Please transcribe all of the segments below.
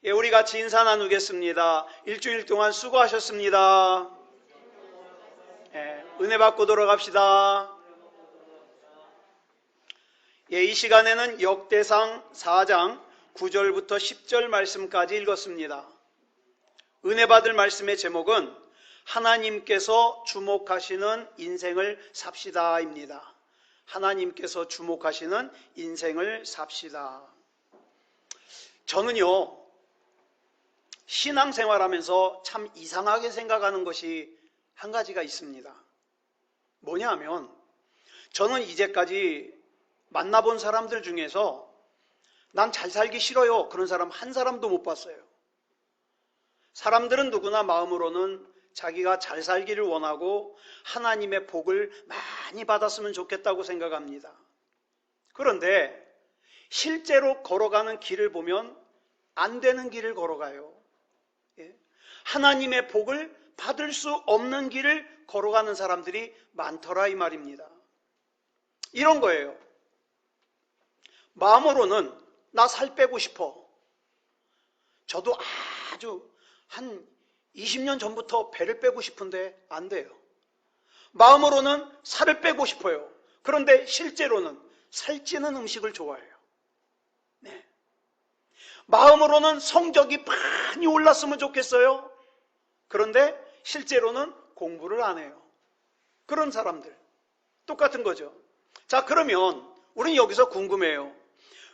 예, 우리 같이 인사 나누겠습니다. 일주일 동안 수고하셨습니다. 예, 은혜 받고 돌아갑시다. 예, 이 시간에는 역대상 4장 9절부터 10절 말씀까지 읽었습니다. 은혜 받을 말씀의 제목은 하나님께서 주목하시는 인생을 삽시다입니다. 하나님께서 주목하시는 인생을 삽시다. 저는요, 신앙생활하면서 참 이상하게 생각하는 것이 한 가지가 있습니다. 뭐냐 하면, 저는 이제까지 만나본 사람들 중에서 난 잘 살기 싫어요, 그런 사람 한 사람도 못 봤어요. 사람들은 누구나 마음으로는 자기가 잘 살기를 원하고 하나님의 복을 많이 받았으면 좋겠다고 생각합니다. 그런데 실제로 걸어가는 길을 보면 안 되는 길을 걸어가요. 하나님의 복을 받을 수 없는 길을 걸어가는 사람들이 많더라 이 말입니다. 이런 거예요. 마음으로는 나 살 빼고 싶어. 저도 아주 한 20년 전부터 배를 빼고 싶은데 안 돼요. 마음으로는 살을 빼고 싶어요. 그런데 실제로는 살찌는 음식을 좋아해요. 네. 마음으로는 성적이 많이 올랐으면 좋겠어요. 그런데 실제로는 공부를 안 해요. 그런 사람들 똑같은 거죠. 자, 그러면 우리는 여기서 궁금해요.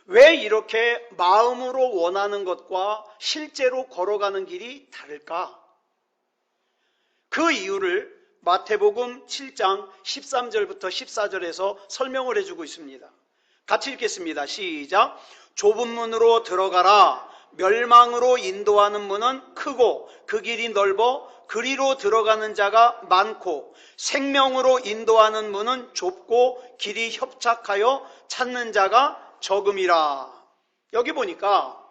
왜 이렇게 마음으로 원하는 것과 실제로 걸어가는 길이 다를까? 그 이유를 마태복음 7장 13절부터 14절에서 설명을 해주고 있습니다. 같이 읽겠습니다. 시작. 좁은 문으로 들어가라. 멸망으로 인도하는 문은 크고 그 길이 넓어 그리로 들어가는 자가 많고 생명으로 인도하는 문은 좁고 길이 협착하여 찾는 자가 적음이라. 여기 보니까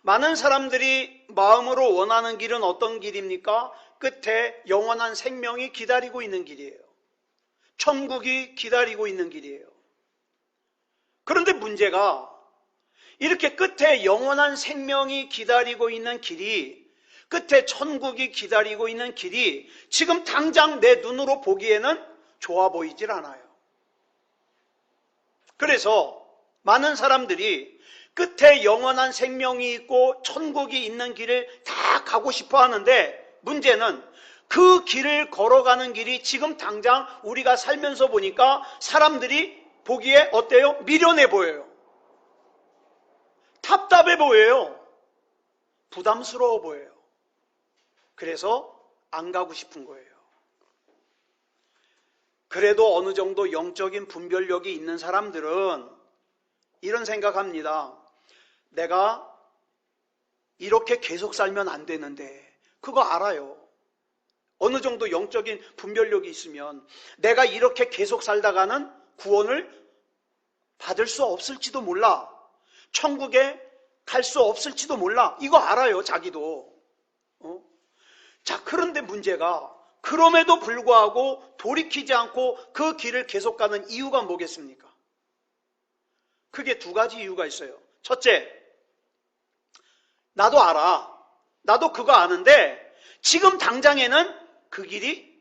많은 사람들이 마음으로 원하는 길은 어떤 길입니까? 끝에 영원한 생명이 기다리고 있는 길이에요. 천국이 기다리고 있는 길이에요. 그런데 문제가 이렇게 끝에 영원한 생명이 기다리고 있는 길이, 끝에 천국이 기다리고 있는 길이 지금 당장 내 눈으로 보기에는 좋아 보이질 않아요. 그래서 많은 사람들이 끝에 영원한 생명이 있고 천국이 있는 길을 다 가고 싶어 하는데, 문제는 그 길을 걸어가는 길이 지금 당장 우리가 살면서 보니까 사람들이 보기에 어때요? 미련해 보여요. 답답해 보여요. 부담스러워 보여요. 그래서 안 가고 싶은 거예요. 그래도 어느 정도 영적인 분별력이 있는 사람들은 이런 생각합니다. 내가 이렇게 계속 살면 안 되는데, 그거 알아요. 어느 정도 영적인 분별력이 있으면 내가 이렇게 계속 살다가는 구원을 받을 수 없을지도 몰라. 천국에 갈 수 없을지도 몰라. 이거 알아요, 자기도. 자, 그런데 문제가 그럼에도 불구하고 돌이키지 않고 그 길을 계속 가는 이유가 뭐겠습니까? 크게 두 가지 이유가 있어요. 첫째, 나도 알아. 나도 그거 아는데 지금 당장에는 그 길이,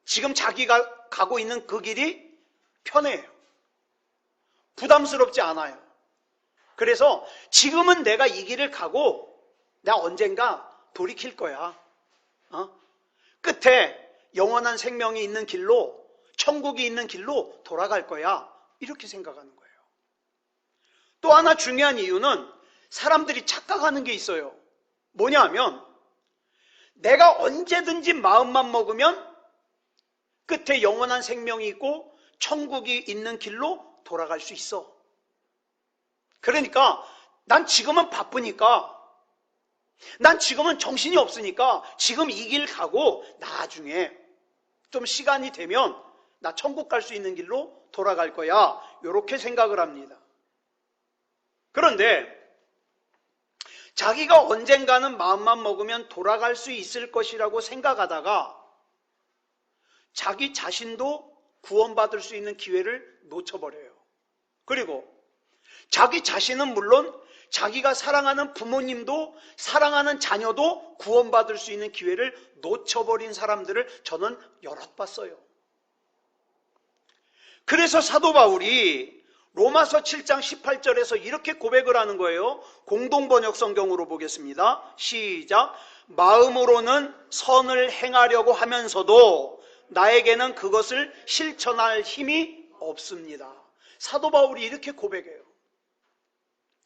지금 자기가 가고 있는 그 길이 편해요. 부담스럽지 않아요. 그래서 지금은 내가 이 길을 가고 내가 언젠가 돌이킬 거야. 끝에 영원한 생명이 있는 길로, 천국이 있는 길로 돌아갈 거야. 이렇게 생각하는 거예요. 또 하나 중요한 이유는 사람들이 착각하는 게 있어요. 뭐냐 하면 내가 언제든지 마음만 먹으면 끝에 영원한 생명이 있고 천국이 있는 길로 돌아갈 수 있어. 그러니까 난 지금은 바쁘니까, 난 지금은 정신이 없으니까 지금 이 길 가고 나중에 좀 시간이 되면 나 천국 갈 수 있는 길로 돌아갈 거야. 이렇게 생각을 합니다. 그런데 자기가 언젠가는 마음만 먹으면 돌아갈 수 있을 것이라고 생각하다가 자기 자신도 구원받을 수 있는 기회를 놓쳐버려요. 그리고 자기 자신은 물론 자기가 사랑하는 부모님도 사랑하는 자녀도 구원받을 수 있는 기회를 놓쳐버린 사람들을 저는 여럿 봤어요. 그래서 사도 바울이 로마서 7장 18절에서 이렇게 고백을 하는 거예요. 공동번역 성경으로 보겠습니다. 시작. 마음으로는 선을 행하려고 하면서도 나에게는 그것을 실천할 힘이 없습니다. 사도 바울이 이렇게 고백해요.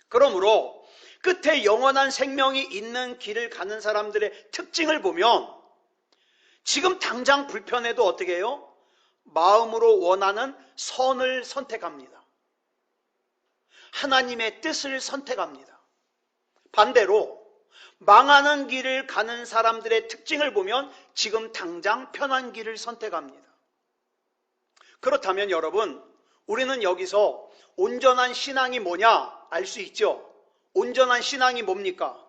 그러므로 끝에 영원한 생명이 있는 길을 가는 사람들의 특징을 보면 지금 당장 불편해도 어떻게 해요? 마음으로 원하는 선을 선택합니다. 하나님의 뜻을 선택합니다. 반대로 망하는 길을 가는 사람들의 특징을 보면 지금 당장 편한 길을 선택합니다. 그렇다면 여러분, 우리는 여기서 온전한 신앙이 뭐냐 알 수 있죠? 온전한 신앙이 뭡니까?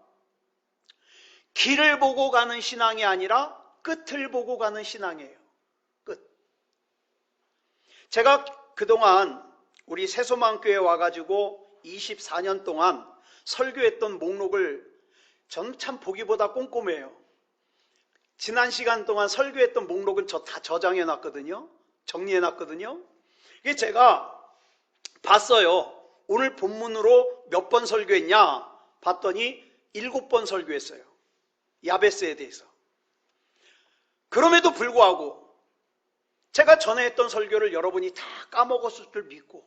길을 보고 가는 신앙이 아니라 끝을 보고 가는 신앙이에요. 끝. 제가 그동안 우리 새소망교회 와가지고 24년 동안 설교했던 목록을 저는 참 보기보다 꼼꼼해요. 지난 시간 동안 설교했던 목록은 저 다 저장해놨거든요. 정리해놨거든요. 이게 제가 봤어요. 오늘 본문으로 몇 번 설교했냐 봤더니 7번 설교했어요. 야베스에 대해서. 그럼에도 불구하고 제가 전에 했던 설교를 여러분이 다 까먹었을 줄 믿고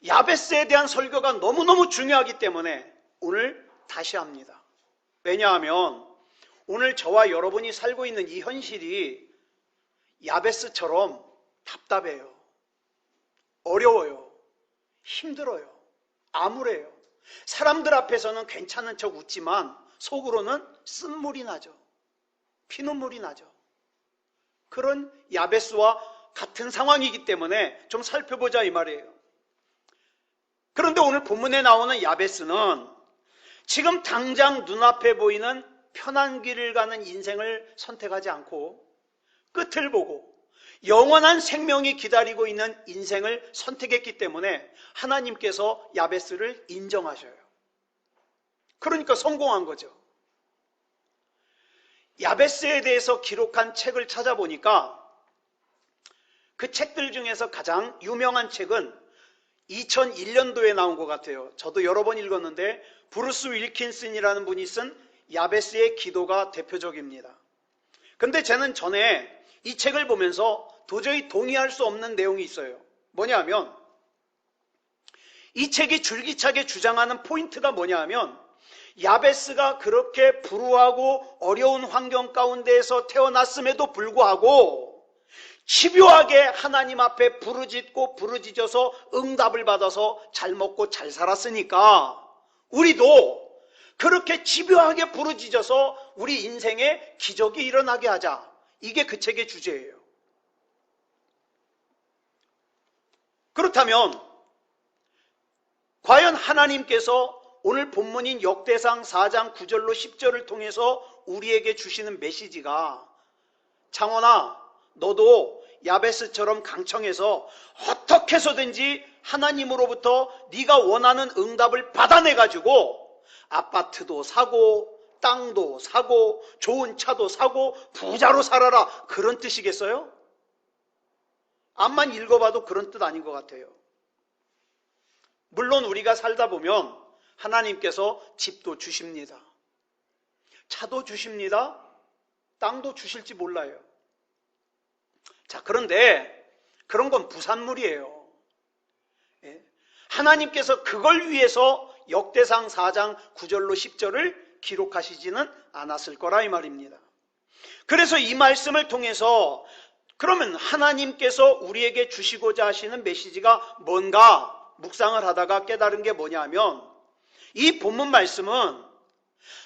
야베스에 대한 설교가 너무너무 중요하기 때문에 오늘 다시 합니다. 왜냐하면 오늘 저와 여러분이 살고 있는 이 현실이 야베스처럼 답답해요. 어려워요. 힘들어요. 암울해요. 사람들 앞에서는 괜찮은 척 웃지만 속으로는 쓴물이 나죠. 피눈물이 나죠. 그런 야베스와 같은 상황이기 때문에 좀 살펴보자 이 말이에요. 그런데 오늘 본문에 나오는 야베스는 지금 당장 눈앞에 보이는 편한 길을 가는 인생을 선택하지 않고 끝을 보고 영원한 생명이 기다리고 있는 인생을 선택했기 때문에 하나님께서 야베스를 인정하셔요. 그러니까 성공한 거죠. 야베스에 대해서 기록한 책을 찾아보니까 그 책들 중에서 가장 유명한 책은 2001년도에 나온 것 같아요. 저도 여러 번 읽었는데 브루스 윌킨슨이라는 분이 쓴 야베스의 기도가 대표적입니다. 근데 저는 전에 이 책을 보면서 도저히 동의할 수 없는 내용이 있어요. 뭐냐면 이 책이 줄기차게 주장하는 포인트가 뭐냐면 야베스가 그렇게 불우하고 어려운 환경 가운데에서 태어났음에도 불구하고 집요하게 하나님 앞에 부르짖어서 응답을 받아서 잘 먹고 잘 살았으니까 우리도 그렇게 집요하게 부르짖어서 우리 인생에 기적이 일어나게 하자. 이게 그 책의 주제예요. 그렇다면 과연 하나님께서 오늘 본문인 역대상 4장 9절로 10절을 통해서 우리에게 주시는 메시지가 창원아 너도 야베스처럼 강청해서 어떻게 해서든지 하나님으로부터 네가 원하는 응답을 받아내가지고 아파트도 사고 땅도 사고 좋은 차도 사고 부자로 살아라 그런 뜻이겠어요? 앞만 읽어봐도 그런 뜻 아닌 것 같아요. 물론 우리가 살다 보면 하나님께서 집도 주십니다. 차도 주십니다. 땅도 주실지 몰라요. 자, 그런데 그런 건 부산물이에요. 하나님께서 그걸 위해서 역대상 4장 9절로 10절을 기록하시지는 않았을 거라 이 말입니다. 그래서 이 말씀을 통해서 그러면 하나님께서 우리에게 주시고자 하시는 메시지가 뭔가 묵상을 하다가 깨달은 게 뭐냐면 이 본문 말씀은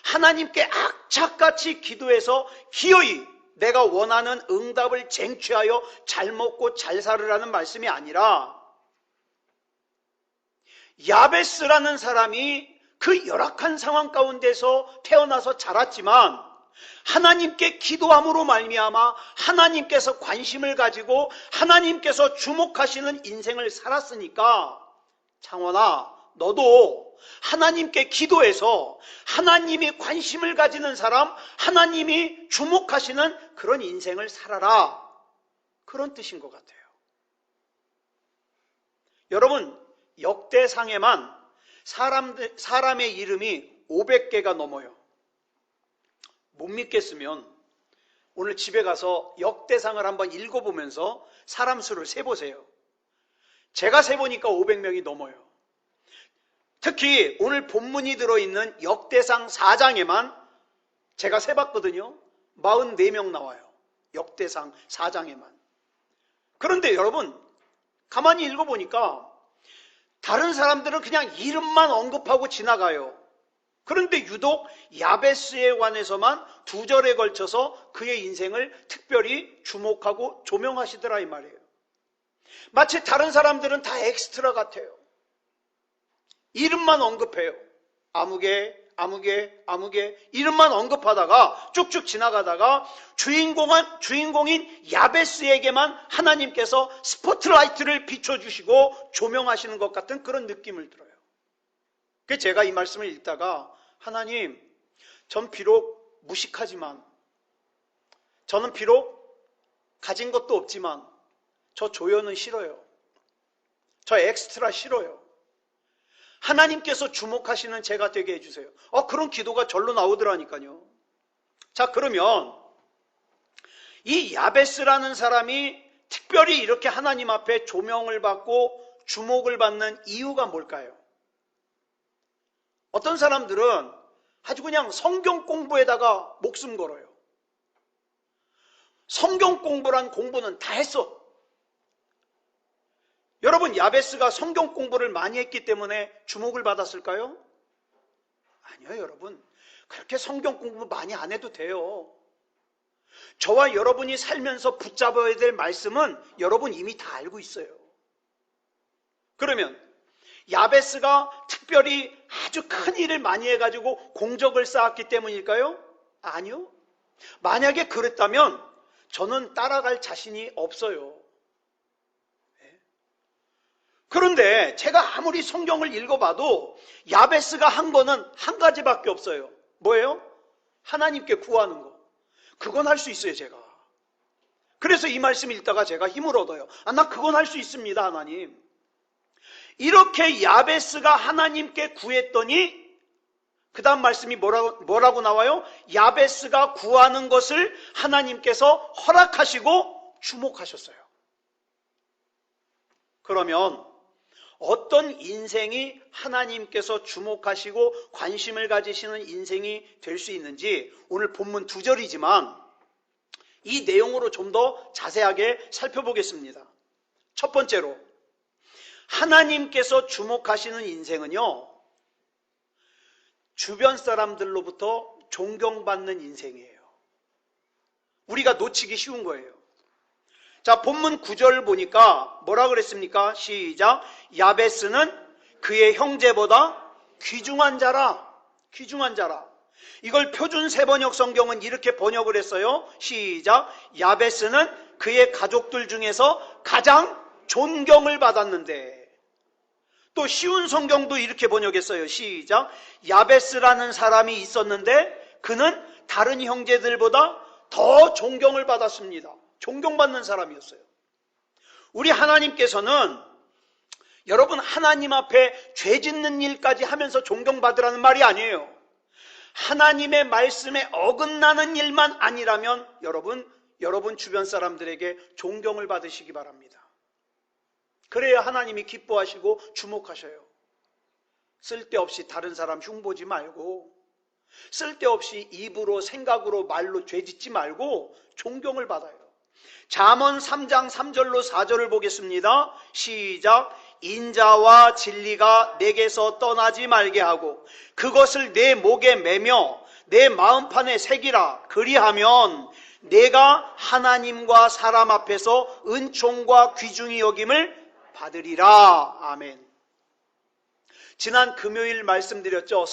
하나님께 악착같이 기도해서 기어이 내가 원하는 응답을 쟁취하여 잘 먹고 잘 살으라는 말씀이 아니라 야베스라는 사람이 그 열악한 상황 가운데서 태어나서 자랐지만 하나님께 기도함으로 말미암아 하나님께서 관심을 가지고 하나님께서 주목하시는 인생을 살았으니까 창원아, 너도 하나님께 기도해서 하나님이 관심을 가지는 사람, 하나님이 주목하시는 그런 인생을 살아라. 그런 뜻인 것 같아요. 여러분, 역대상에만 사람의 이름이 500개가 넘어요. 못 믿겠으면 오늘 집에 가서 역대상을 한번 읽어보면서 사람 수를 세보세요. 제가 세보니까 500명이 넘어요. 특히 오늘 본문이 들어있는 역대상 4장에만 제가 세봤거든요. 44명 나와요. 역대상 4장에만. 그런데 여러분, 가만히 읽어보니까 다른 사람들은 그냥 이름만 언급하고 지나가요. 그런데 유독 야베스에 관해서만 2절에 걸쳐서 그의 인생을 특별히 주목하고 조명하시더라 이 말이에요. 마치 다른 사람들은 다 엑스트라 같아요. 이름만 언급해요. 아무개 이름만 언급하다가 쭉쭉 지나가다가 주인공인 야베스에게만 하나님께서 스포트라이트를 비춰주시고 조명하시는 것 같은 그런 느낌을 들어요. 그래서 제가 이 말씀을 읽다가 하나님, 전 비록 무식하지만, 저는 비록 가진 것도 없지만 저 조연은 싫어요. 저 엑스트라 싫어요. 하나님께서 주목하시는 제가 되게 해주세요. 그런 기도가 절로 나오더라니까요. 자, 그러면 이 야베스라는 사람이 특별히 이렇게 하나님 앞에 조명을 받고 주목을 받는 이유가 뭘까요? 어떤 사람들은 아주 그냥 성경 공부에다가 목숨 걸어요. 성경 공부란 공부는 다 했어. 여러분, 야베스가 성경 공부를 많이 했기 때문에 주목을 받았을까요? 아니요, 여러분. 그렇게 성경 공부 많이 안 해도 돼요. 저와 여러분이 살면서 붙잡아야 될 말씀은 여러분 이미 다 알고 있어요. 그러면 야베스가 특별히 아주 큰 일을 많이 해가지고 공적을 쌓았기 때문일까요? 아니요. 만약에 그랬다면 저는 따라갈 자신이 없어요. 그런데 제가 아무리 성경을 읽어봐도 야베스가 한 거는 한 가지밖에 없어요. 뭐예요? 하나님께 구하는 거. 그건 할 수 있어요, 제가. 그래서 이 말씀 읽다가 제가 힘을 얻어요. 나 그건 할 수 있습니다, 하나님. 이렇게 야베스가 하나님께 구했더니 그 다음 말씀이 뭐라고 나와요? 야베스가 구하는 것을 하나님께서 허락하시고 주목하셨어요. 그러면 어떤 인생이 하나님께서 주목하시고 관심을 가지시는 인생이 될 수 있는지 오늘 본문 2절이지만 이 내용으로 좀 더 자세하게 살펴보겠습니다. 첫 번째로, 하나님께서 주목하시는 인생은요, 주변 사람들로부터 존경받는 인생이에요. 우리가 놓치기 쉬운 거예요. 자, 본문 9절 보니까 뭐라 그랬습니까? 시작. 야베스는 그의 형제보다 귀중한 자라. 귀중한 자라. 이걸 표준 세번역 성경은 이렇게 번역을 했어요. 시작. 야베스는 그의 가족들 중에서 가장 존경을 받았는데. 또 쉬운 성경도 이렇게 번역했어요. 시작. 야베스라는 사람이 있었는데 그는 다른 형제들보다 더 존경을 받았습니다. 존경받는 사람이었어요. 우리 하나님께서는 여러분 하나님 앞에 죄 짓는 일까지 하면서 존경받으라는 말이 아니에요. 하나님의 말씀에 어긋나는 일만 아니라면 여러분 주변 사람들에게 존경을 받으시기 바랍니다. 그래야 하나님이 기뻐하시고 주목하셔요. 쓸데없이 다른 사람 흉보지 말고, 쓸데없이 입으로 생각으로 말로 죄 짓지 말고 존경을 받아요. 잠언 3장 3절로 4절을 보겠습니다. 시작. 인자와 진리가 내게서 떠나지 말게 하고 그것을 내 목에 매며 내 마음판에 새기라. 그리하면 내가 하나님과 사람 앞에서 은총과 귀중히 여김을 받으리라. 아멘. 지난 금요일 말씀드렸죠.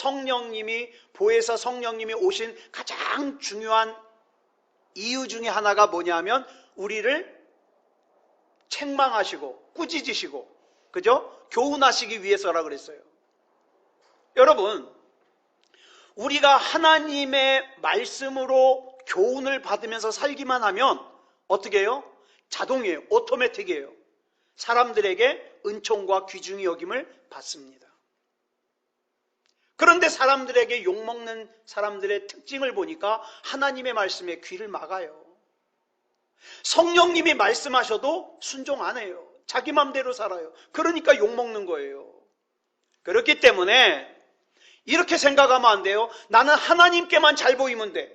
보혜사 성령님이 오신 가장 중요한 이유 중에 하나가 뭐냐면 우리를 책망하시고 꾸짖으시고 그죠? 교훈하시기 위해서라 그랬어요. 여러분, 우리가 하나님의 말씀으로 교훈을 받으면서 살기만 하면 어떻게 해요? 자동이에요. 오토매틱이에요. 사람들에게 은총과 귀중히 여김을 받습니다. 그런데 사람들에게 욕먹는 사람들의 특징을 보니까 하나님의 말씀에 귀를 막아요. 성령님이 말씀하셔도 순종 안 해요. 자기 맘대로 살아요. 그러니까 욕먹는 거예요. 그렇기 때문에 이렇게 생각하면 안 돼요. 나는 하나님께만 잘 보이면 돼.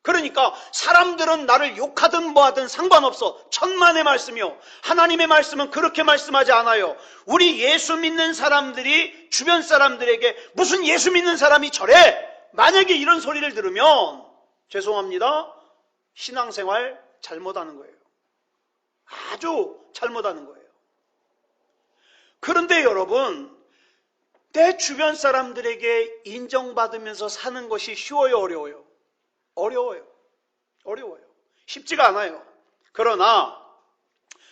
그러니까 사람들은 나를 욕하든 뭐하든 상관없어. 천만의 말씀이요. 하나님의 말씀은 그렇게 말씀하지 않아요. 우리 예수 믿는 사람들이 주변 사람들에게 무슨 예수 믿는 사람이 저래? 만약에 이런 소리를 들으면 죄송합니다. 신앙생활 잘못하는 거예요. 아주 잘못하는 거예요. 그런데 여러분, 내 주변 사람들에게 인정받으면서 사는 것이 쉬워요, 어려워요? 어려워요. 어려워요. 쉽지가 않아요. 그러나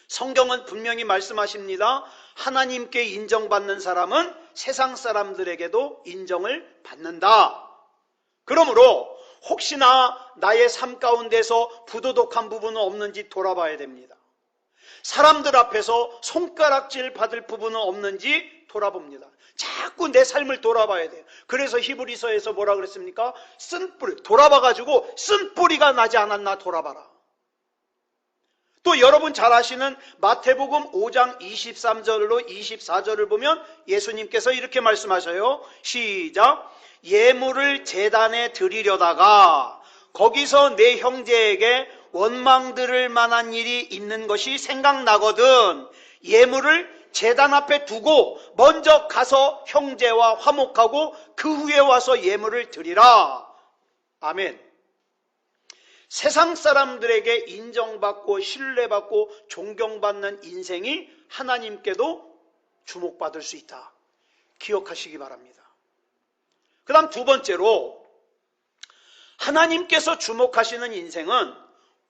성경은 분명히 말씀하십니다. 하나님께 인정받는 사람은 세상 사람들에게도 인정을 받는다. 그러므로 혹시나 나의 삶 가운데서 부도덕한 부분은 없는지 돌아봐야 됩니다. 사람들 앞에서 손가락질 받을 부분은 없는지 돌아봅니다. 자꾸 내 삶을 돌아봐야 돼요. 그래서 히브리서에서 뭐라 그랬습니까? 쓴뿌리, 돌아봐가지고 쓴뿌리가 나지 않았나 돌아봐라. 또 여러분 잘 아시는 마태복음 5장 23절로 24절을 보면 예수님께서 이렇게 말씀하셔요. 시작. 예물을 제단에 드리려다가 거기서 내 형제에게 원망 들을 만한 일이 있는 것이 생각나거든 예물을 제단 앞에 두고 먼저 가서 형제와 화목하고 그 후에 와서 예물을 드리라. 아멘. 세상 사람들에게 인정받고 신뢰받고 존경받는 인생이 하나님께도 주목받을 수 있다. 기억하시기 바랍니다. 그 다음 두 번째로 하나님께서 주목하시는 인생은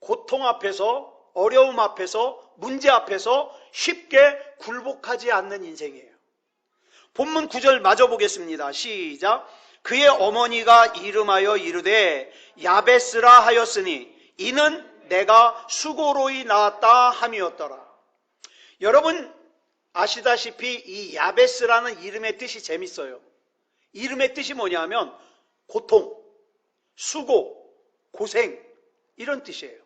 고통 앞에서 어려움 앞에서 문제 앞에서 쉽게 굴복하지 않는 인생이에요. 본문 9절 마저 보겠습니다. 시작. 그의 어머니가 이름하여 이르되 야베스라 하였으니 이는 내가 수고로이 낳았다 함이었더라. 여러분 아시다시피 이 야베스라는 이름의 뜻이 재밌어요. 이름의 뜻이 뭐냐면 고통, 수고, 고생 이런 뜻이에요.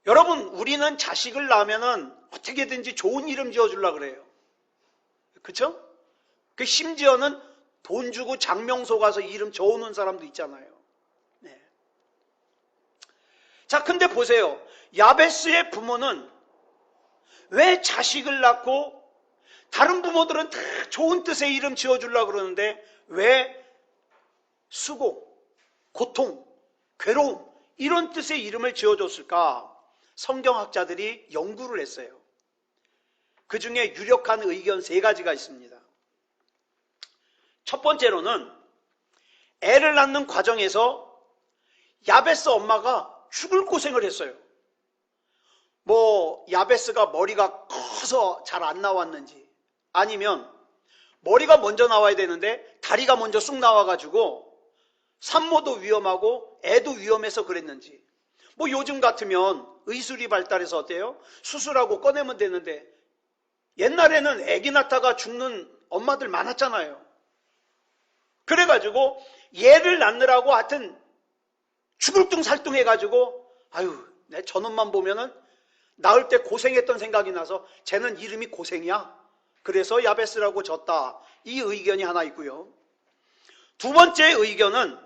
여러분 우리는 자식을 낳으면 어떻게든지 좋은 이름 지어주려고 그래요. 그렇죠? 그 심지어는 돈 주고 장명소 가서 이름 적어놓은 사람도 있잖아요. 네. 자, 근데 보세요. 야베스의 부모는 왜 자식을 낳고 다른 부모들은 다 좋은 뜻의 이름 지어주려고 그러는데 왜 수고, 고통, 괴로움 이런 뜻의 이름을 지어줬을까? 성경학자들이 연구를 했어요. 그 중에 유력한 의견 3가지가 있습니다. 첫 번째로는 애를 낳는 과정에서 야베스 엄마가 죽을 고생을 했어요. 뭐 야베스가 머리가 커서 잘 안 나왔는지 아니면 머리가 먼저 나와야 되는데 다리가 먼저 쑥 나와가지고 산모도 위험하고 애도 위험해서 그랬는지 뭐 요즘 같으면 의술이 발달해서 어때요? 수술하고 꺼내면 되는데 옛날에는 아기 낳다가 죽는 엄마들 많았잖아요. 그래가지고 얘를 낳느라고 하여튼 죽을 둥 살둥 해가지고 아유 내 저놈만 보면은 낳을 때 고생했던 생각이 나서 쟤는 이름이 고생이야. 그래서 야베스라고 졌다. 이 의견이 하나 있고요. 두 번째 의견은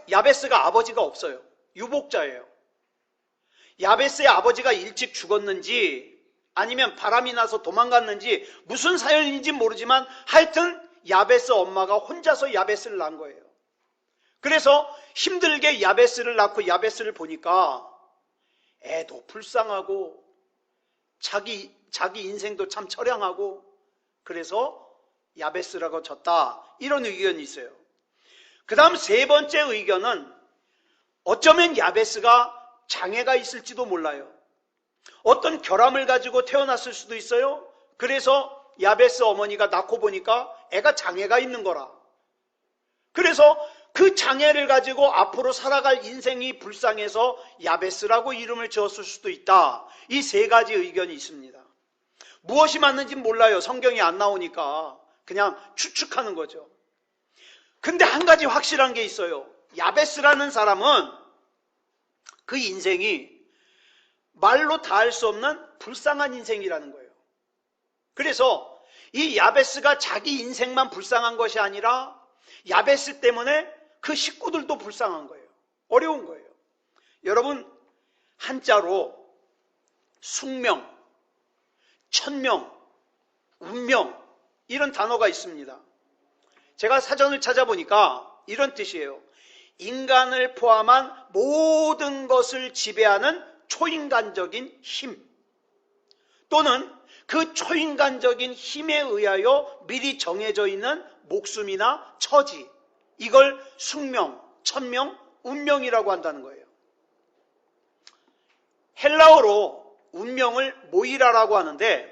야베스가 아버지가 없어요. 유복자예요. 야베스의 아버지가 일찍 죽었는지 아니면 바람이 나서 도망갔는지 무슨 사연인지 모르지만 하여튼 야베스 엄마가 혼자서 야베스를 낳은 거예요. 그래서 힘들게 야베스를 낳고 야베스를 보니까 애도 불쌍하고 자기 인생도 참 처량하고 그래서 야베스라고 졌다. 이런 의견이 있어요. 그 다음 3번째 의견은 어쩌면 야베스가 장애가 있을지도 몰라요. 어떤 결함을 가지고 태어났을 수도 있어요. 그래서 야베스 어머니가 낳고 보니까 애가 장애가 있는 거라. 그래서 그 장애를 가지고 앞으로 살아갈 인생이 불쌍해서 야베스라고 이름을 지었을 수도 있다. 이 세 가지 의견이 있습니다. 무엇이 맞는지 몰라요. 성경이 안 나오니까 그냥 추측하는 거죠. 근데 한 가지 확실한 게 있어요. 야베스라는 사람은 그 인생이 말로 다 할 수 없는 불쌍한 인생이라는 거예요. 그래서 이 야베스가 자기 인생만 불쌍한 것이 아니라 야베스 때문에 그 식구들도 불쌍한 거예요. 어려운 거예요. 여러분, 한자로 숙명, 천명, 운명 이런 단어가 있습니다. 제가 사전을 찾아보니까 이런 뜻이에요. 인간을 포함한 모든 것을 지배하는 초인간적인 힘, 또는 그 초인간적인 힘에 의하여 미리 정해져 있는 목숨이나 처지, 이걸 숙명, 천명, 운명이라고 한다는 거예요. 헬라어로 운명을 모이라라고 하는데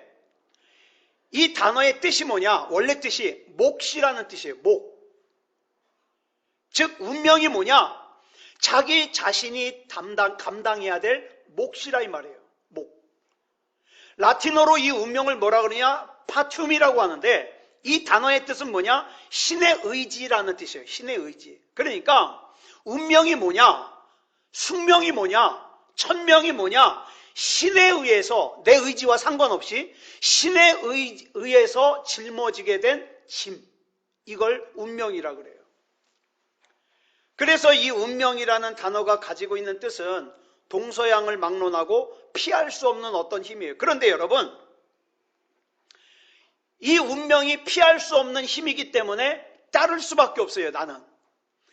이 단어의 뜻이 뭐냐? 원래 뜻이 몫이라는 뜻이에요. 몫. 즉 운명이 뭐냐? 자기 자신이 감당해야 될 몫이라 이 말이에요. 몫. 라틴어로 이 운명을 뭐라 그러냐? 파툼이라고 하는데 이 단어의 뜻은 뭐냐? 신의 의지라는 뜻이에요. 신의 의지. 그러니까 운명이 뭐냐? 숙명이 뭐냐? 천명이 뭐냐? 신에 의해서, 내 의지와 상관없이 신에 의해서 짊어지게 된 짐, 이걸 운명이라 그래요. 그래서 이 운명이라는 단어가 가지고 있는 뜻은 동서양을 막론하고 피할 수 없는 어떤 힘이에요. 그런데 여러분, 이 운명이 피할 수 없는 힘이기 때문에 따를 수밖에 없어요, 나는.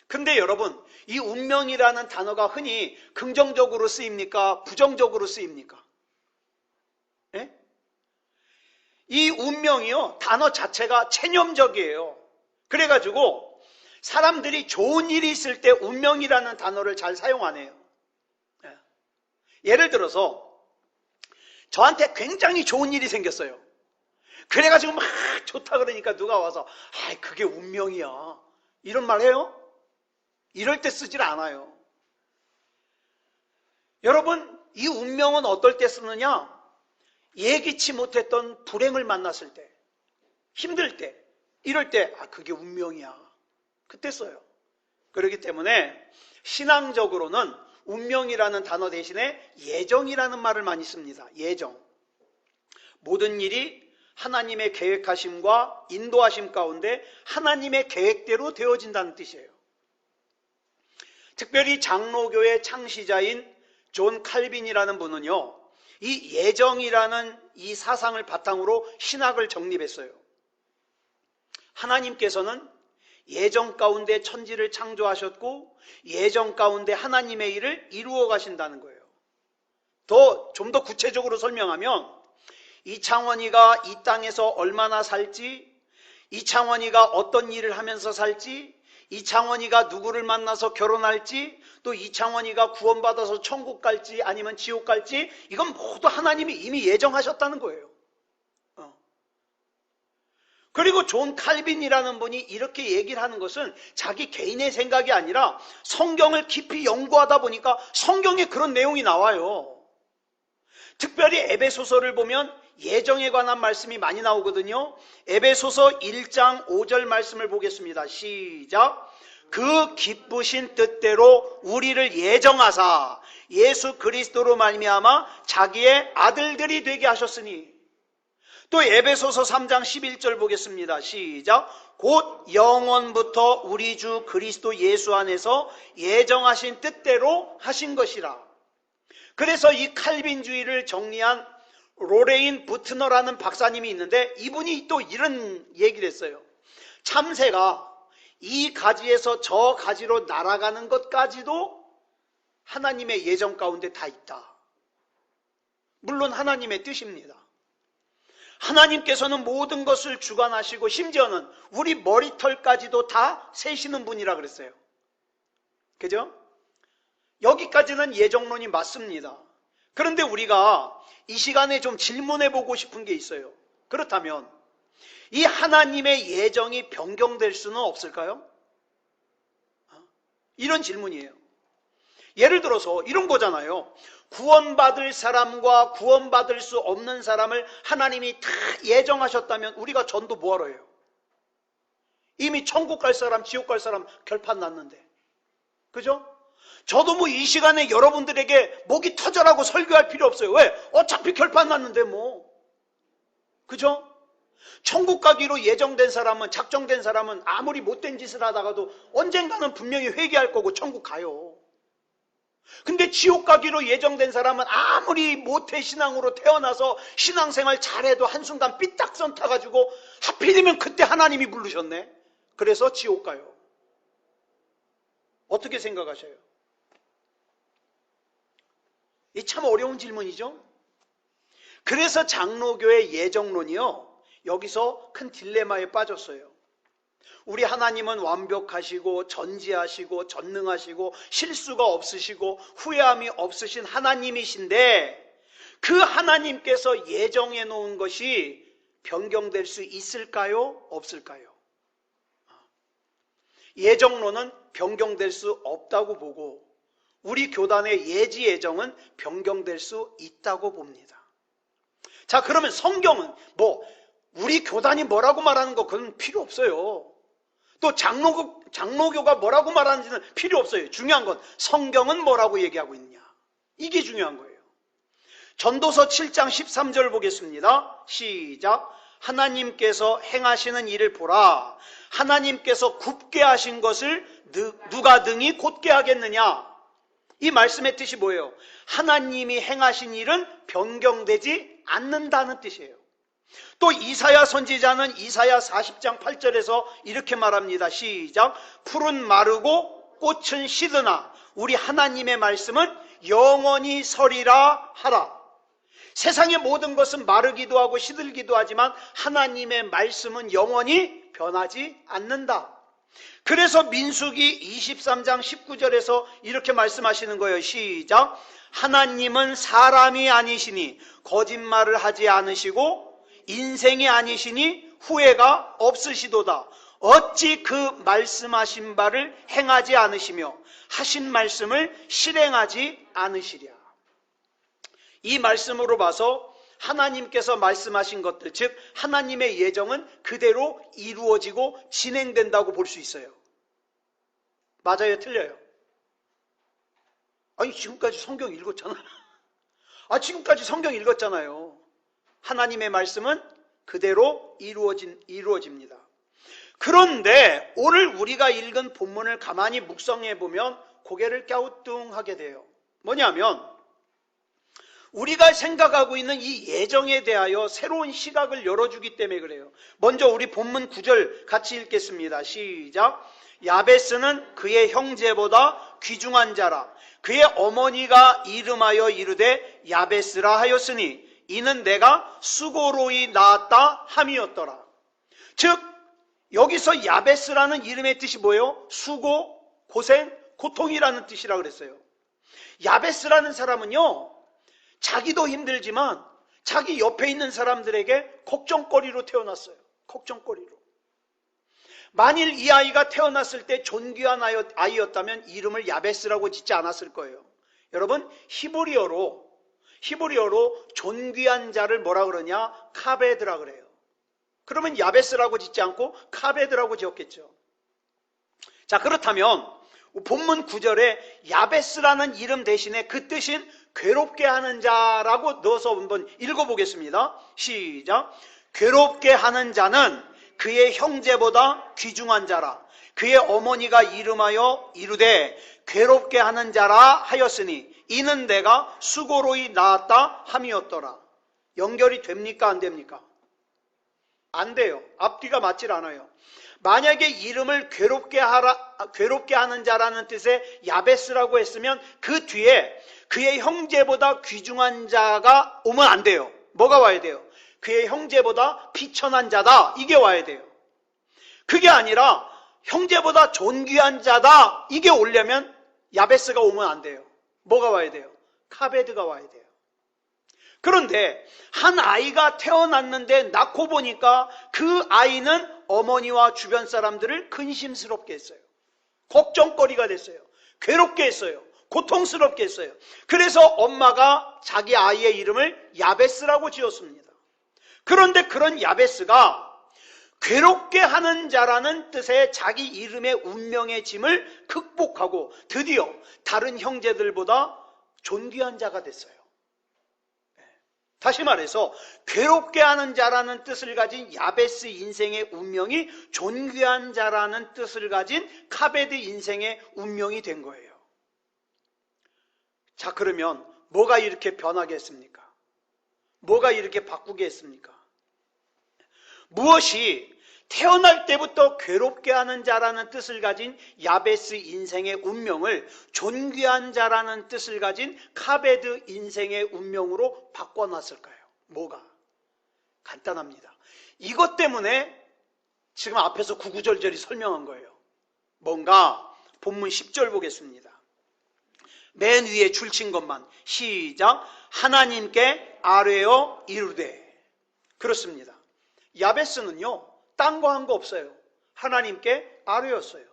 근데 여러분, 이 운명이라는 단어가 흔히 긍정적으로 쓰입니까? 부정적으로 쓰입니까? 예? 이 운명이요, 단어 자체가 체념적이에요. 그래가지고 사람들이 좋은 일이 있을 때 운명이라는 단어를 잘 사용 안 해요. 예. 예를 들어서 저한테 굉장히 좋은 일이 생겼어요. 그래가지고 막 좋다 그러니까 누가 와서 그게 운명이야, 이런 말 해요? 이럴 때 쓰질 않아요. 여러분, 이 운명은 어떨 때 쓰느냐? 예기치 못했던 불행을 만났을 때, 힘들 때, 이럴 때 그게 운명이야, 그때 써요. 그렇기 때문에 신앙적으로는 운명이라는 단어 대신에 예정이라는 말을 많이 씁니다. 예정. 모든 일이 하나님의 계획하심과 인도하심 가운데 하나님의 계획대로 되어진다는 뜻이에요. 특별히 장로교의 창시자인 존 칼빈이라는 분은요, 이 예정이라는 이 사상을 바탕으로 신학을 정립했어요. 하나님께서는 예정 가운데 천지를 창조하셨고 예정 가운데 하나님의 일을 이루어 가신다는 거예요. 좀 더 구체적으로 설명하면 이창원이가 이 땅에서 얼마나 살지, 이창원이가 어떤 일을 하면서 살지, 이창원이가 누구를 만나서 결혼할지, 또 이창원이가 구원받아서 천국 갈지 아니면 지옥 갈지, 이건 모두 하나님이 이미 예정하셨다는 거예요. 그리고 존 칼빈이라는 분이 이렇게 얘기를 하는 것은 자기 개인의 생각이 아니라 성경을 깊이 연구하다 보니까 성경에 그런 내용이 나와요. 특별히 에베소서를 보면 예정에 관한 말씀이 많이 나오거든요. 에베소서 1장 5절 말씀을 보겠습니다. 시작. 그 기쁘신 뜻대로 우리를 예정하사 예수 그리스도로 말미암아 자기의 아들들이 되게 하셨으니. 또 에베소서 3장 11절 보겠습니다. 시작. 곧 영원부터 우리 주 그리스도 예수 안에서 예정하신 뜻대로 하신 것이라. 그래서 이 칼빈주의를 정리한 로레인 부트너라는 박사님이 있는데 이분이 또 이런 얘기를 했어요. 참새가 이 가지에서 저 가지로 날아가는 것까지도 하나님의 예정 가운데 다 있다. 물론 하나님의 뜻입니다. 하나님께서는 모든 것을 주관하시고 심지어는 우리 머리털까지도 다 세시는 분이라 그랬어요. 그죠? 여기까지는 예정론이 맞습니다. 그런데 우리가 이 시간에 좀 질문해 보고 싶은 게 있어요. 그렇다면 이 하나님의 예정이 변경될 수는 없을까요? 이런 질문이에요. 예를 들어서 이런 거잖아요. 구원받을 사람과 구원받을 수 없는 사람을 하나님이 다 예정하셨다면 우리가 전도 뭐하러 해요? 이미 천국 갈 사람, 지옥 갈 사람 결판 났는데. 그죠? 저도 뭐 이 시간에 여러분들에게 목이 터져라고 설교할 필요 없어요. 왜? 어차피 결판 났는데 뭐. 그죠? 천국 가기로 예정된 사람은, 작정된 사람은 아무리 못된 짓을 하다가도 언젠가는 분명히 회개할 거고 천국 가요. 근데 지옥 가기로 예정된 사람은 아무리 모태 신앙으로 태어나서 신앙생활 잘해도 한순간 삐딱선 타가지고 하필이면 그때 하나님이 부르셨네. 그래서 지옥 가요. 어떻게 생각하셔요? 이 참 어려운 질문이죠. 그래서 장로교의 예정론이요, 여기서 큰 딜레마에 빠졌어요. 우리 하나님은 완벽하시고 전지하시고 전능하시고 실수가 없으시고 후회함이 없으신 하나님이신데 그 하나님께서 예정해 놓은 것이 변경될 수 있을까요? 없을까요? 예정론은 변경될 수 없다고 보고 우리 교단의 예지 예정은 변경될 수 있다고 봅니다. 자, 그러면 성경은 우리 교단이 뭐라고 말하는 거 그건 필요 없어요. 또 장로교가 뭐라고 말하는지는 필요 없어요. 중요한 건 성경은 뭐라고 얘기하고 있냐. 이게 중요한 거예요. 전도서 7장 13절 보겠습니다. 시작. 하나님께서 행하시는 일을 보라. 하나님께서 굽게 하신 것을 누가 능히 곧게 하겠느냐. 이 말씀의 뜻이 뭐예요? 하나님이 행하신 일은 변경되지 않는다는 뜻이에요. 또 이사야 선지자는 이사야 40장 8절에서 이렇게 말합니다. 시작. 풀은 마르고 꽃은 시드나 우리 하나님의 말씀은 영원히 서리라 하라. 세상의 모든 것은 마르기도 하고 시들기도 하지만 하나님의 말씀은 영원히 변하지 않는다. 그래서 민수기 23장 19절에서 이렇게 말씀하시는 거예요. 시작. 하나님은 사람이 아니시니 거짓말을 하지 않으시고 인생이 아니시니 후회가 없으시도다. 어찌 그 말씀하신 바를 행하지 않으시며 하신 말씀을 실행하지 않으시랴. 이 말씀으로 봐서 하나님께서 말씀하신 것들, 즉 하나님의 예정은 그대로 이루어지고 진행된다고 볼 수 있어요. 맞아요? 틀려요? 아니 지금까지 성경 읽었잖아요. 지금까지 성경 읽었잖아요. 하나님의 말씀은 그대로 이루어집니다. 그런데 오늘 우리가 읽은 본문을 가만히 묵상해 보면 고개를 갸우뚱하게 돼요. 뭐냐면 우리가 생각하고 있는 이 예정에 대하여 새로운 시각을 열어주기 때문에 그래요. 먼저 우리 본문 9절 같이 읽겠습니다. 시작. 야베스는 그의 형제보다 귀중한 자라. 그의 어머니가 이름하여 이르되 야베스라 하였으니 이는 내가 수고로이 낳았다 함이었더라. 즉 여기서 야베스라는 이름의 뜻이 뭐예요? 수고, 고생, 고통이라는 뜻이라 그랬어요. 야베스라는 사람은요, 자기도 힘들지만 자기 옆에 있는 사람들에게 걱정거리로 태어났어요. 걱정거리로. 만일 이 아이가 태어났을 때 존귀한 아이였다면 이름을 야베스라고 짓지 않았을 거예요. 여러분, 히브리어로 존귀한 자를 뭐라 그러냐? 카베드라 그래요. 그러면 야베스라고 짓지 않고 카베드라고 지었겠죠. 자, 그렇다면 본문 9절에 야베스라는 이름 대신에 그 뜻인 괴롭게 하는 자라고 넣어서 한번 읽어보겠습니다. 시작. 괴롭게 하는 자는 그의 형제보다 귀중한 자라. 그의 어머니가 이름하여 이르되 괴롭게 하는 자라 하였으니 이는 내가 수고로이 낳았다 함이었더라. 연결이 됩니까? 안 됩니까? 안 돼요. 앞뒤가 맞질 않아요. 만약에 이름을 괴롭게 하는 자라는 뜻의 야베스라고 했으면 그 뒤에 그의 형제보다 귀중한 자가 오면 안 돼요. 뭐가 와야 돼요? 그의 형제보다 비천한 자다. 이게 와야 돼요. 그게 아니라 형제보다 존귀한 자다. 이게 오려면 야베스가 오면 안 돼요. 뭐가 와야 돼요? 카베드가 와야 돼요. 그런데 한 아이가 태어났는데 낳고 보니까 그 아이는 어머니와 주변 사람들을 근심스럽게 했어요. 걱정거리가 됐어요. 괴롭게 했어요. 고통스럽게 했어요. 그래서 엄마가 자기 아이의 이름을 야베스라고 지었습니다. 그런데 그런 야베스가 괴롭게 하는 자라는 뜻의 자기 이름의 운명의 짐을 극복하고 드디어 다른 형제들보다 존귀한 자가 됐어요. 다시 말해서 괴롭게 하는 자라는 뜻을 가진 야베스 인생의 운명이 존귀한 자라는 뜻을 가진 카베드 인생의 운명이 된 거예요. 자, 그러면 뭐가 이렇게 변하게 했습니까? 뭐가 이렇게 바꾸게 했습니까? 무엇이 태어날 때부터 괴롭게 하는 자라는 뜻을 가진 야베스 인생의 운명을 존귀한 자라는 뜻을 가진 카베드 인생의 운명으로 바꿔놨을까요? 뭐가? 간단합니다. 이것 때문에 지금 앞에서 구구절절히 설명한 거예요. 뭔가? 본문 10절 보겠습니다. 맨 위에 줄친 것만 시작. 하나님께 아뢰어 이르되. 그렇습니다. 야베스는요, 딴 거 한 거 없어요. 하나님께 아뢰었어요.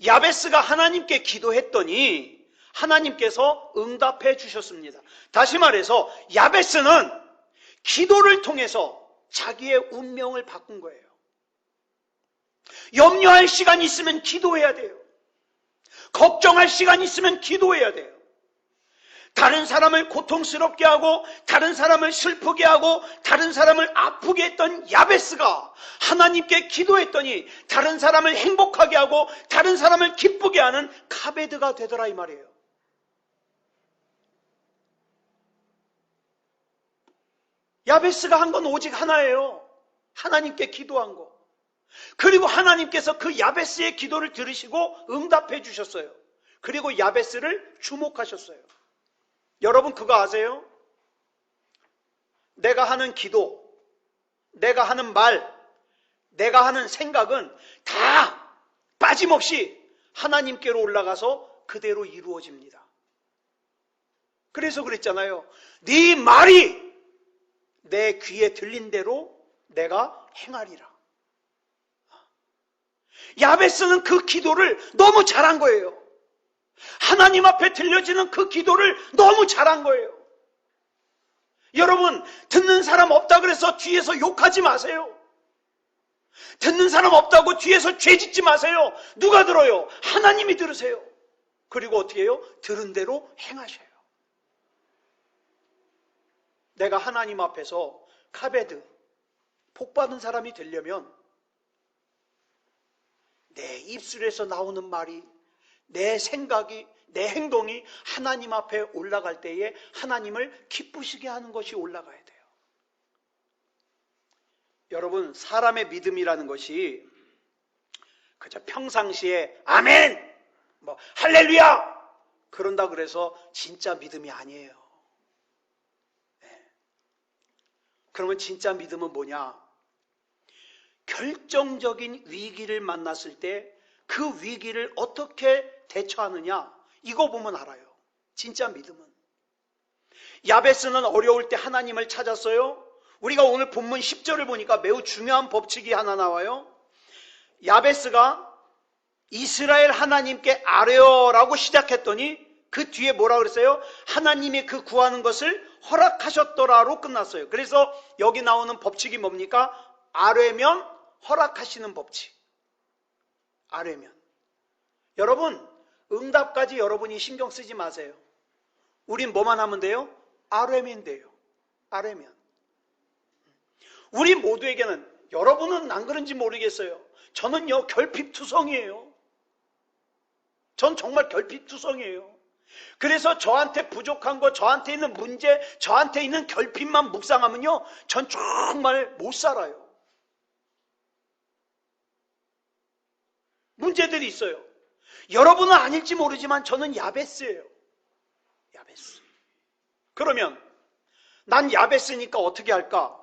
야베스가 하나님께 기도했더니 하나님께서 응답해 주셨습니다. 다시 말해서 야베스는 기도를 통해서 자기의 운명을 바꾼 거예요. 염려할 시간이 있으면 기도해야 돼요. 걱정할 시간이 있으면 기도해야 돼요. 다른 사람을 고통스럽게 하고 다른 사람을 슬프게 하고 다른 사람을 아프게 했던 야베스가 하나님께 기도했더니 다른 사람을 행복하게 하고 다른 사람을 기쁘게 하는 카베드가 되더라 이 말이에요. 야베스가 한 건 오직 하나예요. 하나님께 기도한 거. 그리고 하나님께서 그 야베스의 기도를 들으시고 응답해 주셨어요. 그리고 야베스를 주목하셨어요. 여러분 그거 아세요? 내가 하는 기도, 내가 하는 말, 내가 하는 생각은 다 빠짐없이 하나님께로 올라가서 그대로 이루어집니다. 그래서 그랬잖아요. 네 말이 내 귀에 들린 대로 내가 행하리라. 야베스는 그 기도를 너무 잘한 거예요. 하나님 앞에 들려지는 그 기도를 너무 잘한 거예요. 여러분, 듣는 사람 없다 그래서 뒤에서 욕하지 마세요. 듣는 사람 없다고 뒤에서 죄 짓지 마세요. 누가 들어요? 하나님이 들으세요. 그리고 어떻게 해요? 들은 대로 행하셔요. 내가 하나님 앞에서 카베드, 복받은 사람이 되려면 내 입술에서 나오는 말이, 내 생각이, 내 행동이 하나님 앞에 올라갈 때에 하나님을 기쁘시게 하는 것이 올라가야 돼요. 여러분, 사람의 믿음이라는 것이 그저 평상시에 아멘, 할렐루야 그런다 그래서 진짜 믿음이 아니에요. 네. 그러면 진짜 믿음은 뭐냐? 결정적인 위기를 만났을 때 그 위기를 어떻게 대처하느냐, 이거 보면 알아요. 진짜 믿음은. 야베스는 어려울 때 하나님을 찾았어요. 우리가 오늘 본문 10절을 보니까 매우 중요한 법칙이 하나 나와요. 야베스가 이스라엘 하나님께 아뢰어라고 시작했더니 그 뒤에 뭐라 그랬어요? 하나님이 그 구하는 것을 허락하셨더라로 끝났어요. 그래서 여기 나오는 법칙이 뭡니까? 아뢰면 허락하시는 법칙. 아뢰면. 여러분, 응답까지 여러분이 신경 쓰지 마세요. 우린 뭐만 하면 돼요? 아뢰면 돼요. 아뢰면. 우리 모두에게는, 여러분은 안 그런지 모르겠어요. 저는요, 결핍투성이에요. 전 정말 결핍투성이에요. 그래서 저한테 부족한 거, 저한테 있는 문제, 저한테 있는 결핍만 묵상하면요, 전 정말 못 살아요. 문제들이 있어요. 여러분은 아닐지 모르지만 저는 야베스예요. 야베스. 그러면 난 야베스니까 어떻게 할까?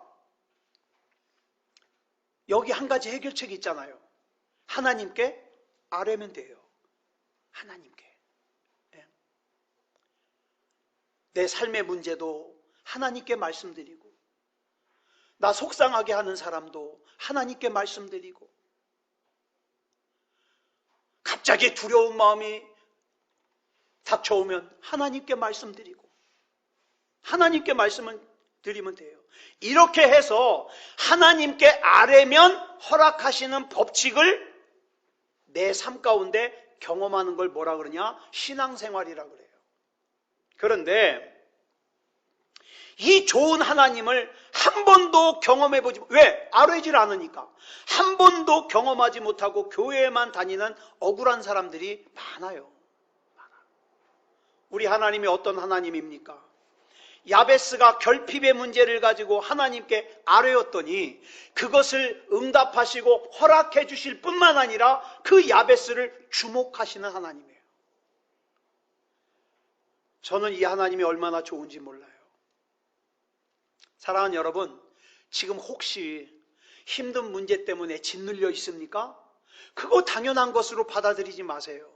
여기 한 가지 해결책이 있잖아요. 하나님께 아뢰면 돼요. 하나님께. 내 삶의 문제도, 하나님께 말씀드리고, 나 속상하게 하는 사람도 하나님께 말씀드리고, 갑자기 두려운 마음이 닥쳐오면 하나님께 말씀드리고, 하나님께 말씀을 드리면 돼요. 이렇게 해서 하나님께 아뢰면 허락하시는 법칙을 내 삶 가운데 경험하는 걸 뭐라 그러냐? 신앙생활이라 그래요. 그런데 이 좋은 하나님을 한 번도 경험해보지, 왜? 아뢰질 않으니까. 한 번도 경험하지 못하고 교회에만 다니는 억울한 사람들이 많아요. 우리 하나님이 어떤 하나님입니까? 야베스가 결핍의 문제를 가지고 하나님께 아뢰었더니 그것을 응답하시고 허락해 주실 뿐만 아니라 그 야베스를 주목하시는 하나님이에요. 저는 이 하나님이 얼마나 좋은지 몰라요. 사랑하는 여러분, 지금 혹시 힘든 문제 때문에 짓눌려 있습니까? 그거 당연한 것으로 받아들이지 마세요.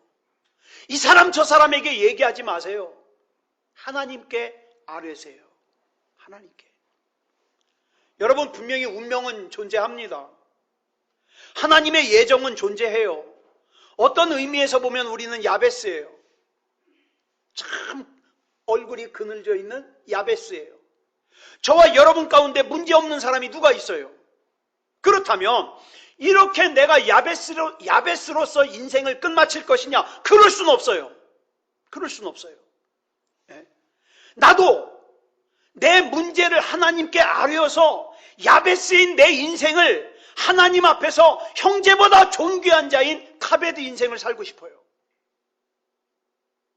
이 사람 저 사람에게 얘기하지 마세요. 하나님께 아뢰세요. 하나님께. 여러분, 분명히 운명은 존재합니다. 하나님의 예정은 존재해요. 어떤 의미에서 보면 우리는 야베스예요. 참 얼굴이 그늘져 있는 야베스예요. 저와 여러분 가운데 문제없는 사람이 누가 있어요? 그렇다면 이렇게 내가 야베스로서 인생을 끝마칠 것이냐? 그럴 수는 없어요. 그럴 수는 없어요. 나도 내 문제를 하나님께 아뢰어서 야베스인 내 인생을 하나님 앞에서 형제보다 존귀한 자인 카베드 인생을 살고 싶어요.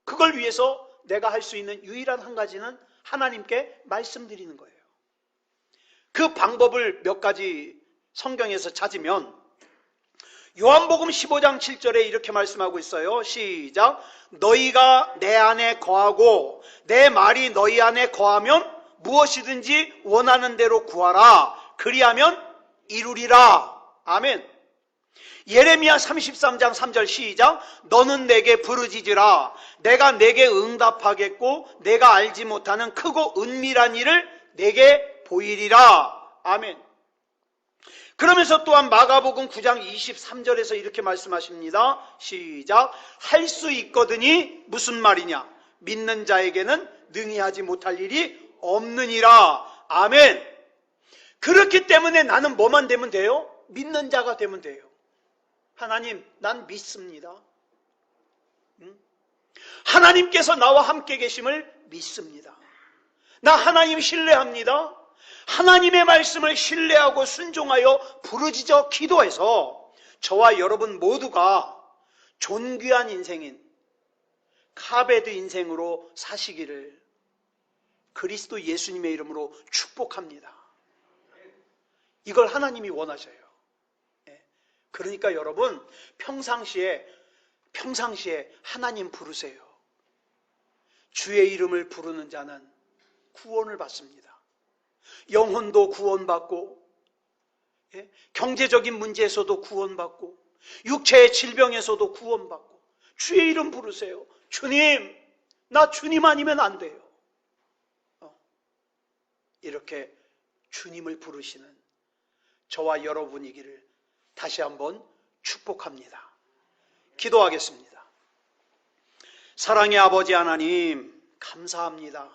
그걸 위해서 내가 할 수 있는 유일한 한 가지는 하나님께 말씀드리는 거예요. 그 방법을 몇 가지 성경에서 찾으면 요한복음 15장 7절에 이렇게 말씀하고 있어요. 시작. 너희가 내 안에 거하고 내 말이 너희 안에 거하면 무엇이든지 원하는 대로 구하라. 그리하면 이루리라. 아멘. 예레미야 33장 3절 시작. 너는 내게 부르짖으라. 내가 내게 응답하겠고 내가 알지 못하는 크고 은밀한 일을 내게 보이리라. 아멘. 그러면서 또한 마가복음 9장 23절에서 이렇게 말씀하십니다. 시작. 할 수 있거든이 무슨 말이냐? 믿는 자에게는 능히 하지 못할 일이 없느니라. 아멘. 그렇기 때문에 나는 뭐만 되면 돼요? 믿는 자가 되면 돼요. 하나님, 난 믿습니다. 하나님께서 나와 함께 계심을 믿습니다. 나 하나님 신뢰합니다. 하나님의 말씀을 신뢰하고 순종하여 부르짖어 기도해서 저와 여러분 모두가 존귀한 인생인 카베드 인생으로 사시기를 그리스도 예수님의 이름으로 축복합니다. 이걸 하나님이 원하셔요. 그러니까 여러분 평상시에 하나님 부르세요. 주의 이름을 부르는 자는 구원을 받습니다. 영혼도 구원받고, 경제적인 문제에서도 구원받고, 육체의 질병에서도 구원받고, 주의 이름 부르세요. 주님, 나 주님 아니면 안 돼요. 이렇게 주님을 부르시는 저와 여러분이기를 다시 한번 축복합니다. 기도하겠습니다. 사랑의 아버지 하나님, 감사합니다.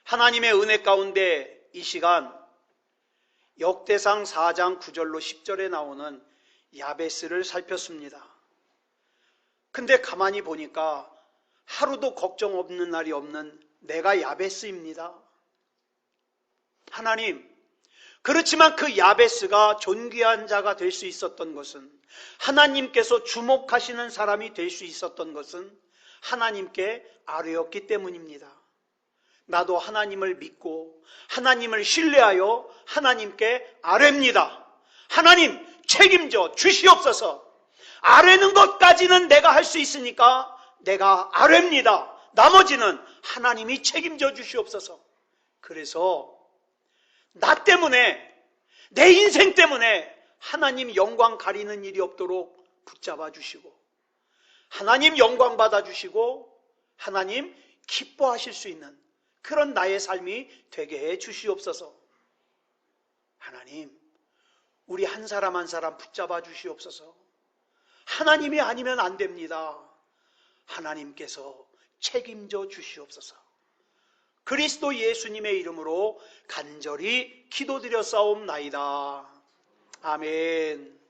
하나님의 은혜 가운데 이 시간 역대상 4장 9절로 10절에 나오는 야베스를 살폈습니다. 근데 가만히 보니까 하루도 걱정 없는 날이 없는 내가 야베스입니다. 하나님, 그렇지만 그 야베스가 존귀한 자가 될 수 있었던 것은, 하나님께서 주목하시는 사람이 될 수 있었던 것은 하나님께 아뢰었기 때문입니다. 나도 하나님을 믿고 하나님을 신뢰하여 하나님께 아뢰입니다. 하나님 책임져 주시옵소서. 아뢰는 것까지는 내가 할 수 있으니까 내가 아뢰입니다. 나머지는 하나님이 책임져 주시옵소서. 그래서 나 때문에, 내 인생 때문에 하나님 영광 가리는 일이 없도록 붙잡아 주시고, 하나님 영광 받아 주시고 하나님 기뻐하실 수 있는 그런 나의 삶이 되게 해 주시옵소서. 하나님, 우리 한 사람 한 사람 붙잡아 주시옵소서. 하나님이 아니면 안 됩니다. 하나님께서 책임져 주시옵소서. 그리스도 예수님의 이름으로 간절히 기도드려 싸움나이다. 아멘.